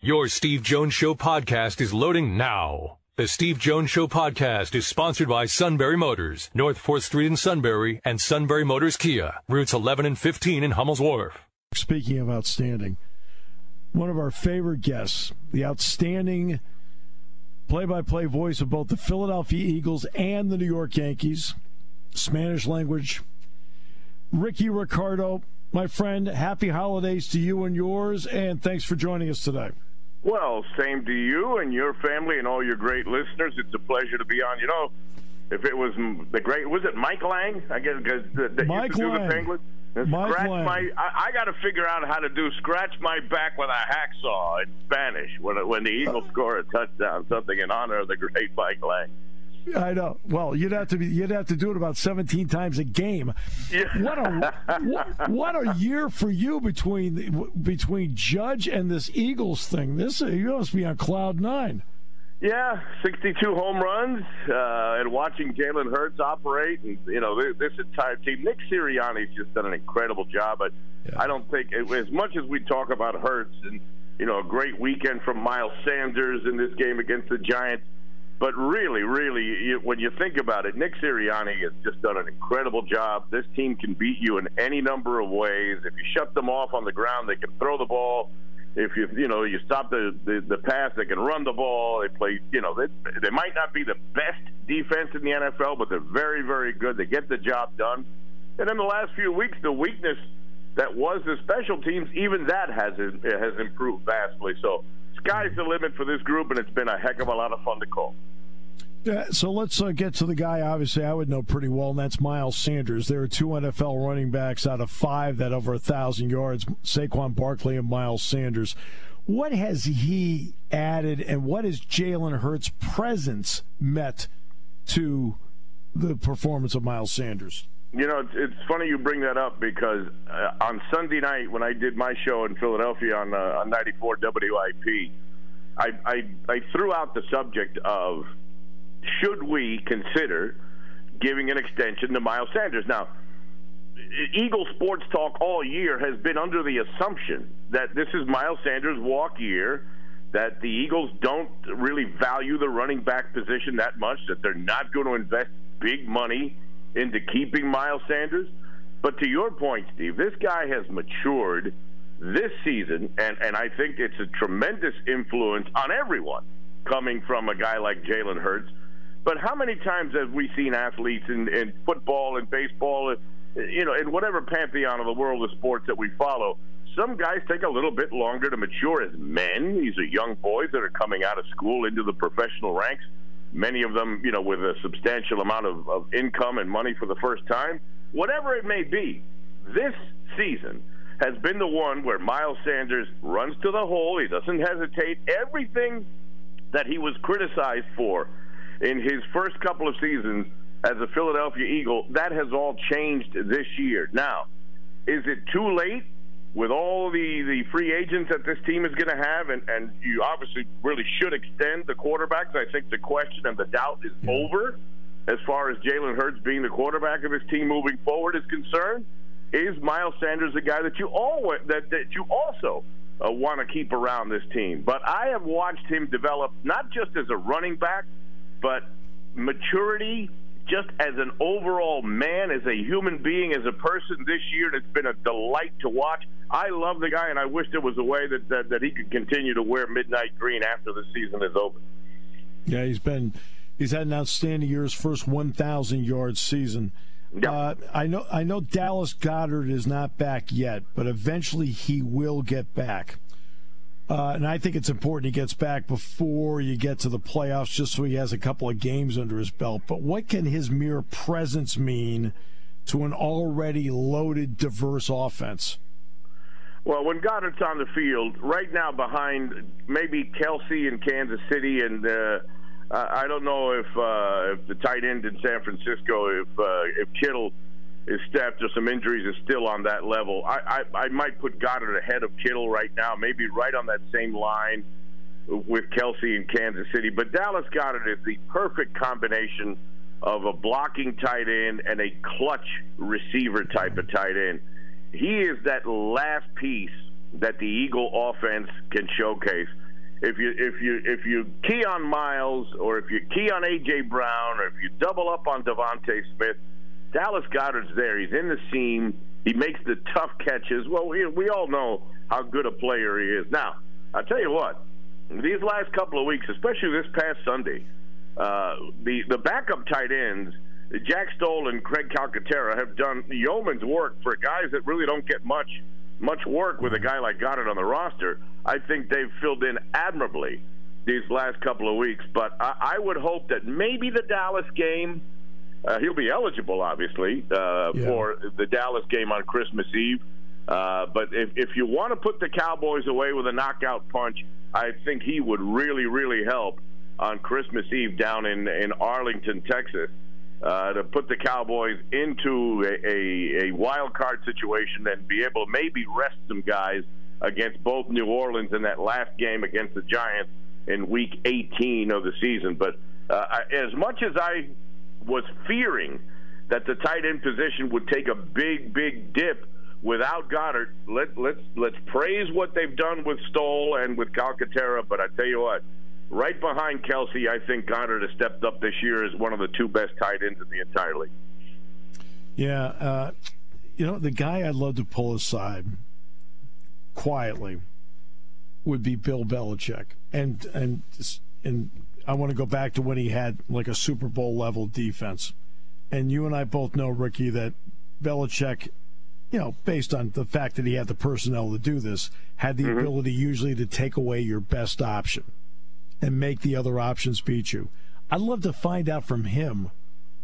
Your Steve Jones Show podcast is loading now. The Steve Jones Show podcast is sponsored by Sunbury Motors, North 4th Street in Sunbury, and Sunbury Motors Kia, routes 11 and 15 in Hummel's Wharf. Speaking of outstanding, one of our favorite guests, the outstanding play-by-play voice of both the Philadelphia Eagles and the New York Yankees, Spanish language, Ricardo. My friend, happy holidays to you and yours, and thanks for joining us today. Well, same to you and your family and all your great listeners. It's a pleasure to be on. You know, if it was the great, was it Mike Lang? I guess that Mike used to do Lang. the Penguins. Mike Lang. I got to figure out how to do scratch my back with a hacksaw in Spanish when the Eagles score a touchdown, something in honor of the great Mike Lang. I know. Well, you'd have to do it about 17 times a game. Yeah. What a year for you between Judge and this Eagles thing. You must be on cloud nine. Yeah, 62 home runs, and watching Jalen Hurts operate, and this entire team. Nick Sirianni's just done an incredible job. But yeah. I don't think, as much as we talk about Hurts and a great weekend from Miles Sanders in this game against the Giants. But really, when you think about it, Nick Sirianni has just done an incredible job. This team can beat you in any number of ways. If you shut them off on the ground, they can throw the ball. If you stop the pass, they can run the ball. They play. They might not be the best defense in the NFL, but they're very, very good. They get the job done. And in the last few weeks, the weakness that was the special teams, even that has improved vastly. So sky's the limit for this group, and it's been a heck of a lot of fun to call. So let's get to the guy obviously I would know pretty well, and that's Miles Sanders. There are two NFL running backs out of 5 that over 1,000 yards, Saquon Barkley and Miles Sanders. What has he added, and what has Jalen Hurts' presence meant to the performance of Miles Sanders? It's funny you bring that up because on Sunday night when I did my show in Philadelphia on 94 WIP, I threw out the subject of should we consider giving an extension to Miles Sanders. Now, Eagle Sports Talk all year has been under the assumption that this is Miles Sanders' walk year, that the Eagles don't really value the running back position that much, that they're not going to invest big money into keeping Miles Sanders. But to your point, Steve, this guy has matured this season, and I think it's a tremendous influence on everyone coming from a guy like Jalen Hurts. But how many times have we seen athletes in football and baseball, in whatever pantheon of the world of sports that we follow, some guys take a little bit longer to mature as men. These are young boys that are coming out of school into the professional ranks. Many of them, with a substantial amount of income and money for the first time. Whatever it may be, this season has been the one where Miles Sanders runs to the hole. He doesn't hesitate. Everything that he was criticized for in his first couple of seasons as a Philadelphia Eagle, that has all changed this year. Now, is it too late with all the free agents that this team is going to have, and you obviously really should extend the quarterbacks? I think the question and the doubt is over as far as Jalen Hurts being the quarterback of this team moving forward is concerned. Is Miles Sanders the guy that you also want to keep around this team? But I have watched him develop not just as a running back, but maturity just as an overall man, as a human being, as a person this year. It's been a delight to watch. I love the guy, and I wish there was a way that he could continue to wear midnight green after the season is over. Yeah, he's had an outstanding year, his first 1,000-yard season. Yep. I know Dallas Goedert is not back yet, but eventually he will get back. And I think it's important he gets back before you get to the playoffs, just so he has a couple of games under his belt. But what can his mere presence mean to an already loaded, diverse offense? Well, when Goddard's on the field, right now behind maybe Kelsey in Kansas City, and I don't know if the tight end in San Francisco, if Kittle is staffed or some injuries is still on that level. I might put Goddard ahead of Kittle right now, maybe right on that same line with Kelsey in Kansas City. But Dallas Goedert is the perfect combination of a blocking tight end and a clutch receiver type of tight end. He is that last piece that the Eagle offense can showcase. if you key on Miles, or if you key on A.J. Brown, or if you double up on Devontae Smith, Dallas Goedert's there. He's in the seam. He makes the tough catches. Well, we all know how good a player he is. Now, I'll tell you what, these last couple of weeks, especially this past Sunday, the backup tight ends, Jack Stoll and Craig Calcaterra, have done yeoman's work for guys that really don't get much work with a guy like Goddard on the roster. I think they've filled in admirably these last couple of weeks. But I would hope that maybe the Dallas game, he'll be eligible, obviously, for the Dallas game on Christmas Eve. But if you want to put the Cowboys away with a knockout punch, I think he would really, really help on Christmas Eve down in Arlington, Texas, to put the Cowboys into a wild card situation and be able to maybe rest some guys against both New Orleans in that last game against the Giants in Week 18 of the season. But as much as I was fearing that the tight end position would take a big dip without Goddard, let's praise what they've done with Stoll and with Calcaterra. But I tell you what, right behind Kelsey, I think Goddard has stepped up this year as one of the two best tight ends in the entire league. Yeah, the guy I'd love to pull aside quietly would be Bill Belichick, and I want to go back to when he had like a Super Bowl level defense, and you and I both know, Rickie, that Belichick, based on the fact that he had the personnel to do this, had the ability usually to take away your best option and make the other options beat you. I'd love to find out from him,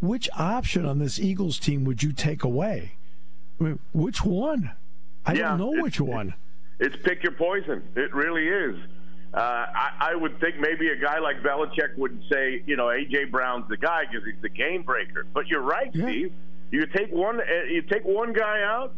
which option on this Eagles team would you take away? I mean, which one? I don't know which one. It's pick your poison. It really is. I would think maybe a guy like Belichick would say, A.J. Brown's the guy because he's the game breaker. But you're right, Steve. You take one guy out,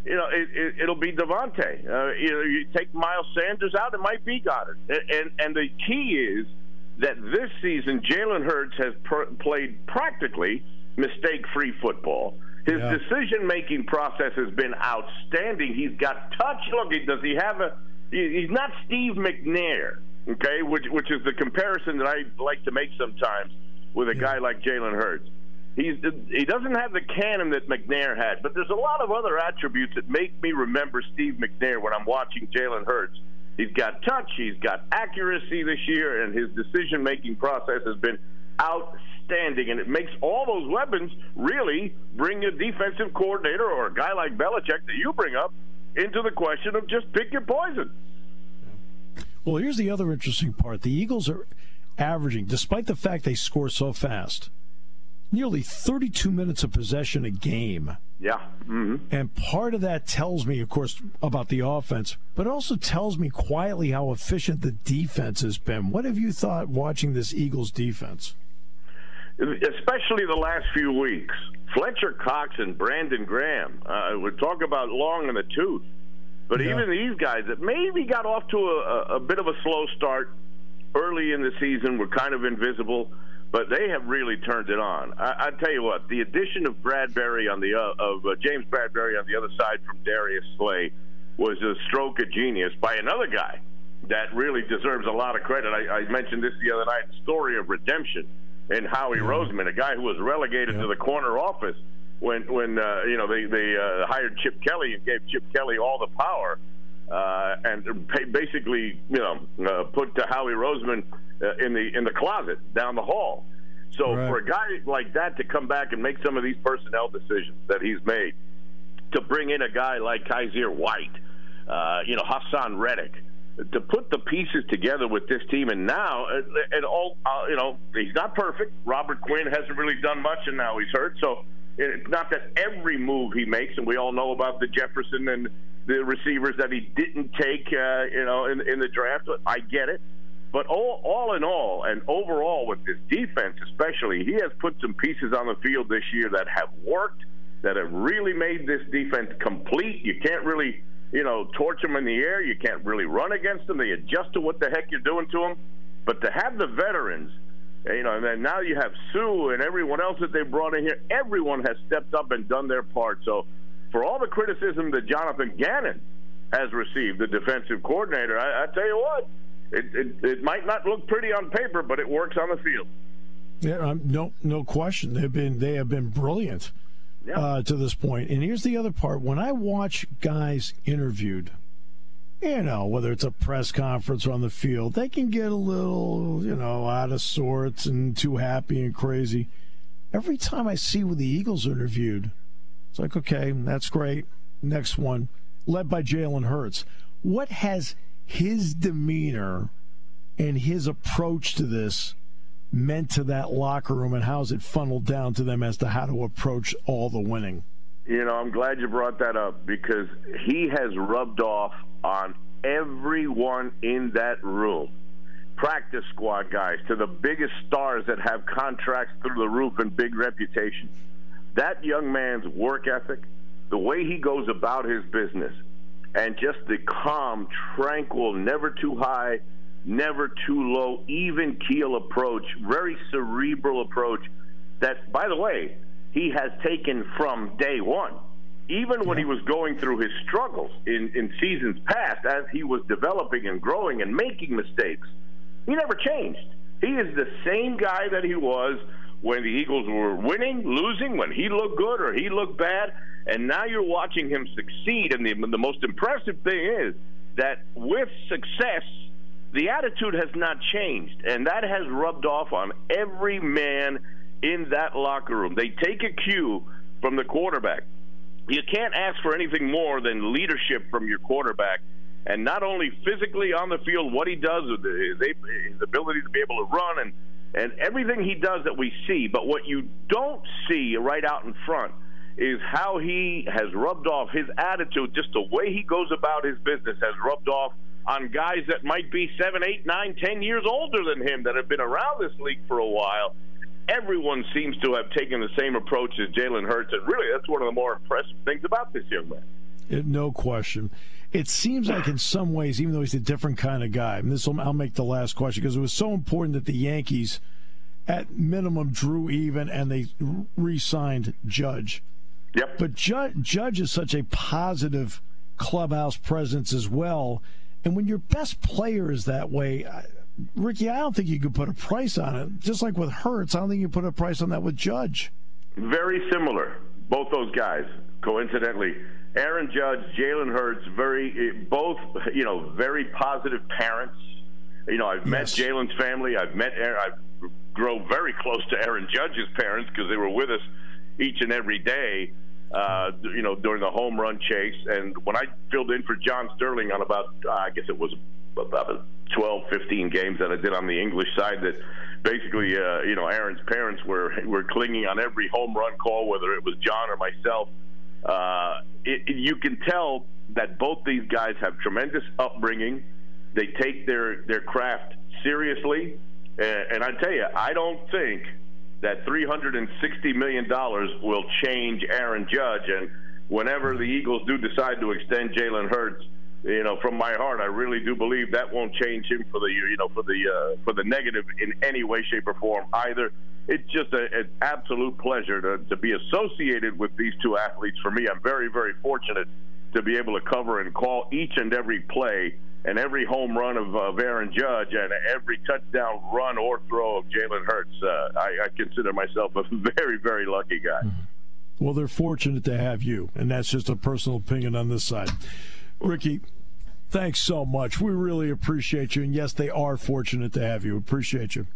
it'll be Devontae. You take Miles Sanders out, it might be Goddard. And the key is that this season Jalen Hurts has played practically mistake-free football. His decision-making process has been outstanding. He's got touch. Look, does he have he's not Steve McNair, okay, which is the comparison that I like to make sometimes with a guy like Jalen Hurts. He doesn't have the cannon that McNair had, but there's a lot of other attributes that make me remember Steve McNair when I'm watching Jalen Hurts. He's got touch, he's got accuracy this year, and his decision-making process has been outstanding, and it makes all those weapons really bring a defensive coordinator or a guy like Belichick that you bring up into the question of just pick your poison. Well, here's the other interesting part. The Eagles are averaging, despite the fact they score so fast, nearly 32 minutes of possession a game. Yeah. Mm-hmm. And part of that tells me, of course, about the offense, but it also tells me quietly how efficient the defense has been. What have you thought watching this Eagles defense? Especially the last few weeks. Fletcher Cox and Brandon Graham. We talk about long in the tooth. But even these guys that maybe got off to a bit of a slow start early in the season were kind of invisible, but they have really turned it on. I tell you what, the addition of Bradbury James Bradbury on the other side from Darius Slay was a stroke of genius by another guy that really deserves a lot of credit. I mentioned this the other night, the story of redemption, and Howie Roseman, a guy who was relegated to the corner office when they hired Chip Kelly and gave Chip Kelly all the power, and basically put Howie Roseman in the closet down the hall. So for a guy like that to come back and make some of these personnel decisions that he's made, to bring in a guy like Kaiser White, Hassan Reddick, to put the pieces together with this team, and now he's not perfect. Robert Quinn hasn't really done much, and now he's hurt. So it's not that every move he makes, and we all know about the Jefferson and the receivers that he didn't take, in the draft. I get it. But all in all, and overall with this defense especially, he has put some pieces on the field this year that have worked, that have really made this defense complete. You can't really, torch them in the air. You can't really run against them. They adjust to what the heck you're doing to them. But to have the veterans, and then now you have Sue and everyone else that they brought in here, everyone has stepped up and done their part. So for all the criticism that Jonathan Gannon has received, the defensive coordinator, I tell you what, It might not look pretty on paper, but it works on the field. Yeah, no question. They have been brilliant to this point. And here's the other part: when I watch guys interviewed, whether it's a press conference or on the field, they can get a little, out of sorts and too happy and crazy. Every time I see with the Eagles interviewed, it's like, okay, that's great. Next one, led by Jalen Hurts. What has his demeanor and his approach to this meant to that locker room, and how's it funneled down to them as to how to approach all the winning? I'm glad you brought that up, because he has rubbed off on everyone in that room. Practice squad guys to the biggest stars that have contracts through the roof and big reputations. That young man's work ethic, the way he goes about his business, and just the calm, tranquil, never too high, never too low, even keel approach, very cerebral approach that, by the way, he has taken from day one. Even when he was going through his struggles in seasons past, as he was developing and growing and making mistakes, he never changed. He is the same guy that he was when the Eagles were winning, losing, when he looked good or he looked bad, and now you're watching him succeed. And the most impressive thing is that with success, the attitude has not changed, and that has rubbed off on every man in that locker room. They take a cue from the quarterback. You can't ask for anything more than leadership from your quarterback, and not only physically on the field, what he does with his ability to be able to run and everything he does that we see, but what you don't see right out in front is how he has rubbed off his attitude. Just the way he goes about his business has rubbed off on guys that might be 7, 8, 9, 10 years older than him that have been around this league for a while. Everyone seems to have taken the same approach as Jalen Hurts, and really that's one of the more impressive things about this young man. No question. It seems like in some ways, even though he's a different kind of guy, and I'll make the last question, because it was so important that the Yankees, at minimum, drew even, and they re-signed Judge. Yep. But Judge is such a positive clubhouse presence as well. And when your best player is that way, Rickie, I don't think you could put a price on it. Just like with Hurts, I don't think you put a price on that with Judge. Very similar, both those guys, coincidentally. Aaron Judge, Jalen Hurts, both very positive parents. I've met Jalen's family. I've grown very close to Aaron Judge's parents because they were with us each and every day. During the home run chase. And when I filled in for John Sterling on about 12, 15 games that I did on the English side, that basically, Aaron's parents were clinging on every home run call, whether it was John or myself. You can tell that both these guys have tremendous upbringing. They take their craft seriously. And I tell you, I don't think that $360 million will change Aaron Judge. And whenever the Eagles do decide to extend Jalen Hurts, from my heart, I really do believe that won't change him for the negative in any way, shape, or form either. It's just an absolute pleasure to be associated with these two athletes. For me, I'm very, very fortunate to be able to cover and call each and every play and every home run of Aaron Judge and every touchdown run or throw of Jalen Hurts. I consider myself a very, very lucky guy. Well, they're fortunate to have you, and that's just a personal opinion on this side. Rickie, thanks so much. We really appreciate you, and yes, they are fortunate to have you. Appreciate you.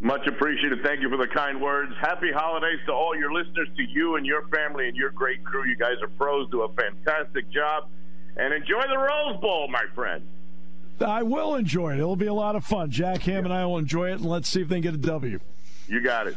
Much appreciated. Thank you for the kind words. Happy holidays to all your listeners, to you and your family and your great crew. You guys are pros, do a fantastic job, and enjoy the Rose Bowl, my friend. I will enjoy it. It'll be a lot of fun. Jack Ham and I will enjoy it, and let's see if they can get a W. You got it.